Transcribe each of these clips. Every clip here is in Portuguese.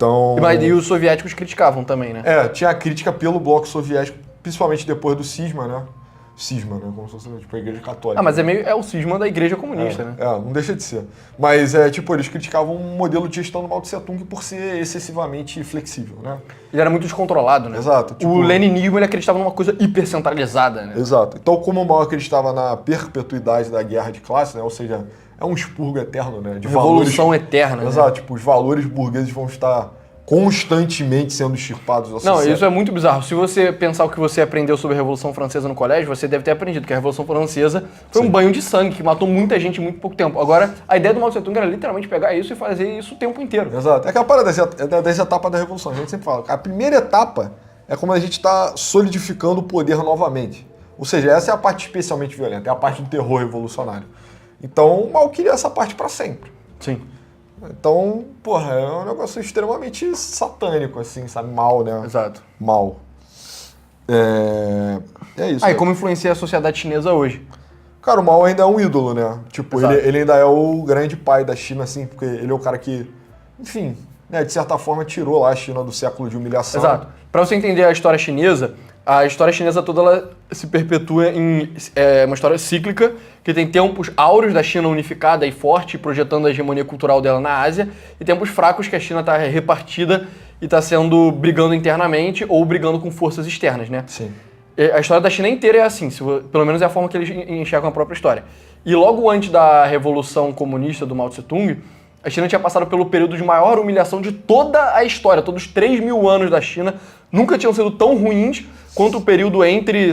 Então... E os soviéticos criticavam também, né? tinha a crítica pelo bloco soviético, principalmente depois do cisma, né? Cisma, né? Como se fosse tipo a igreja católica. Mas é o cisma da igreja comunista, né? Não deixa de ser. Mas, eles criticavam um modelo de gestão do Mao Tse Tung por ser excessivamente flexível, né? Ele era muito descontrolado, né? Exato. O leninismo, ele acreditava numa coisa hipercentralizada, né? Exato. Então, como o Mao acreditava na perpetuidade da guerra de classe, né? Ou seja, é um expurgo eterno, né? De Revolução valores... eterna, Exato. né? Tipo, os valores burgueses vão estar constantemente sendo extirpados da sociedade. Não, isso é muito bizarro. Se você pensar o que você aprendeu sobre a Revolução Francesa no colégio, você deve ter aprendido que a Revolução Francesa foi um banho de sangue, que matou muita gente em muito pouco tempo. Agora, a ideia do Mao Tse Tung era literalmente pegar isso e fazer isso o tempo inteiro. Exato. É aquela parada das etapas da Revolução. A gente sempre fala. A primeira etapa é como a gente está solidificando o poder novamente. Ou seja, essa é a parte especialmente violenta, é a parte do terror revolucionário. Então, o Mao queria essa parte para sempre. Sim. Então, é um negócio extremamente satânico, assim, sabe? Mal, né? Exato. Mal. É isso. E como influencia a sociedade chinesa hoje? Cara, o Mao ainda é um ídolo, né? Tipo, Exato. ele ainda é o grande pai da China, assim, porque ele é o cara que, enfim, né, de certa forma tirou lá a China do século de humilhação. Exato. Para você entender a história chinesa toda ela se perpetua em uma história cíclica, que tem tempos áureos da China unificada e forte, projetando a hegemonia cultural dela na Ásia, e tempos fracos que a China está repartida e está brigando internamente ou brigando com forças externas, né? Sim. A história da China inteira é assim, pelo menos é a forma que eles enxergam a própria história. E logo antes da Revolução Comunista do Mao Tse Tung, a China tinha passado pelo período de maior humilhação de toda a história. Todos os 3.000 anos da China nunca tinham sido tão ruins quanto o período entre,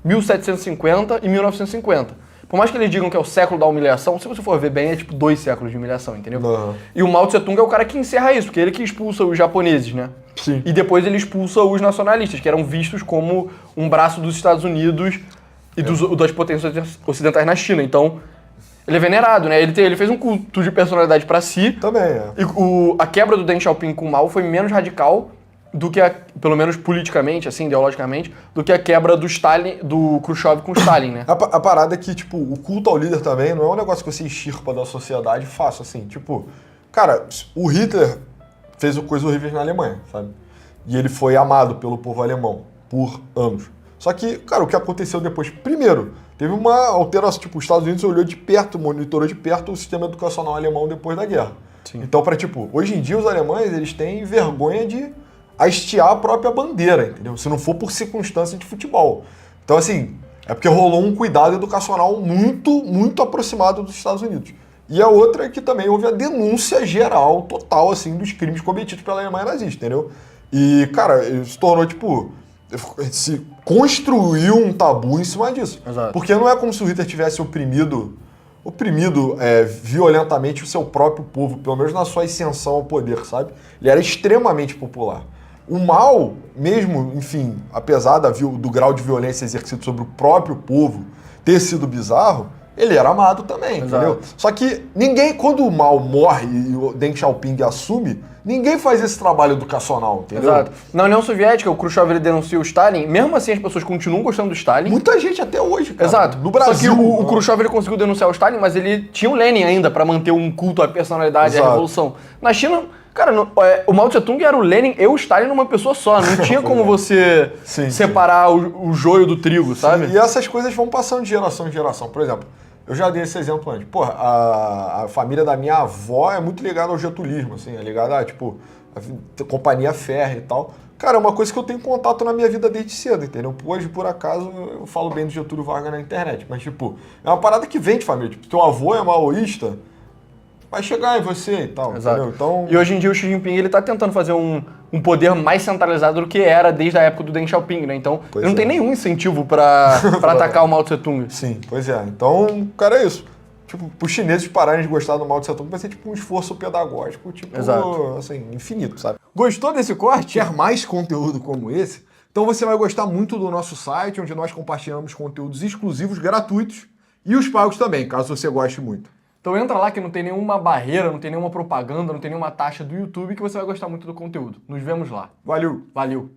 1750 e 1950. Por mais que eles digam que é o século da humilhação, se você for ver bem, é tipo 2 séculos de humilhação, entendeu? Uhum. E o Mao Tse Tung é o cara que encerra isso, porque ele que expulsa os japoneses, né? Sim. E depois ele expulsa os nacionalistas, que eram vistos como um braço dos Estados Unidos e das potências ocidentais na China. Então, ele é venerado, né? Ele fez um culto de personalidade pra si. Também é. E a quebra do Deng Xiaoping com o Mao foi menos radical do que, pelo menos politicamente, assim, ideologicamente, do que a quebra do Khrushchev com o Stalin, né? A parada é que, tipo, o culto ao líder também não é um negócio que você extirpa da sociedade fácil, assim. Tipo, cara, o Hitler fez coisas horríveis na Alemanha, sabe? E ele foi amado pelo povo alemão por anos. Só que, cara, o que aconteceu depois? Primeiro, teve uma alteração, tipo, os Estados Unidos olhou de perto, monitorou de perto o sistema educacional alemão depois da guerra. Sim. Então, hoje em dia os alemães, eles têm vergonha de hastear a própria bandeira, entendeu? Se não for por circunstância de futebol. Então, assim, é porque rolou um cuidado educacional muito, muito aproximado dos Estados Unidos. E a outra é que também houve a denúncia geral, total, assim, dos crimes cometidos pela Alemanha nazista, entendeu? E, cara, ele se tornou, se construiu um tabu em cima disso. Exato. Porque não é como se o Hitler tivesse oprimido violentamente o seu próprio povo, pelo menos na sua ascensão ao poder, sabe? Ele era extremamente popular. O Mao, mesmo, enfim, apesar do grau de violência exercido sobre o próprio povo ter sido bizarro, ele era amado também, entendeu? Só que quando o Mao morre e o Deng Xiaoping assume, ninguém faz esse trabalho educacional, entendeu? Exato. Na União Soviética, o Khrushchev ele denuncia o Stalin, mesmo assim as pessoas continuam gostando do Stalin. Muita gente até hoje, cara. Exato. No Brasil. Só que o Khrushchev ele conseguiu denunciar o Stalin, mas ele tinha o Lenin ainda pra manter um culto à personalidade e à revolução. Na China, cara, o Mao Tse Tung era o Lenin e o Stalin numa pessoa só. Não tinha como você separar o joio do trigo, sabe? E essas coisas vão passando de geração em geração. Por exemplo, eu já dei esse exemplo antes. Porra, a família da minha avó é muito ligada ao getulismo, assim, é ligada a, a companhia férrea e tal. Cara, é uma coisa que eu tenho contato na minha vida desde cedo, entendeu? Hoje, por acaso, eu falo bem do Getúlio Vargas na internet, mas, é uma parada que vem de família. Tipo, teu avô é maoísta, vai chegar em você e tal, entendeu? Então... E hoje em dia o Xi Jinping ele tá tentando fazer um poder mais centralizado do que era desde a época do Deng Xiaoping, né? Então, ele não tem nenhum incentivo pra atacar o Mao Tse Tung. Sim, pois é. então, cara, é isso. Tipo, os chineses pararem de gostar do Mao Tse Tung vai ser um esforço pedagógico, assim, infinito, sabe? Gostou desse corte? Quer mais conteúdo como esse? Então você vai gostar muito do nosso site, onde nós compartilhamos conteúdos exclusivos, gratuitos, e os pagos também, caso você goste muito. Então entra lá que não tem nenhuma barreira, não tem nenhuma propaganda, não tem nenhuma taxa do YouTube que você vai gostar muito do conteúdo. Nos vemos lá. Valeu! Valeu!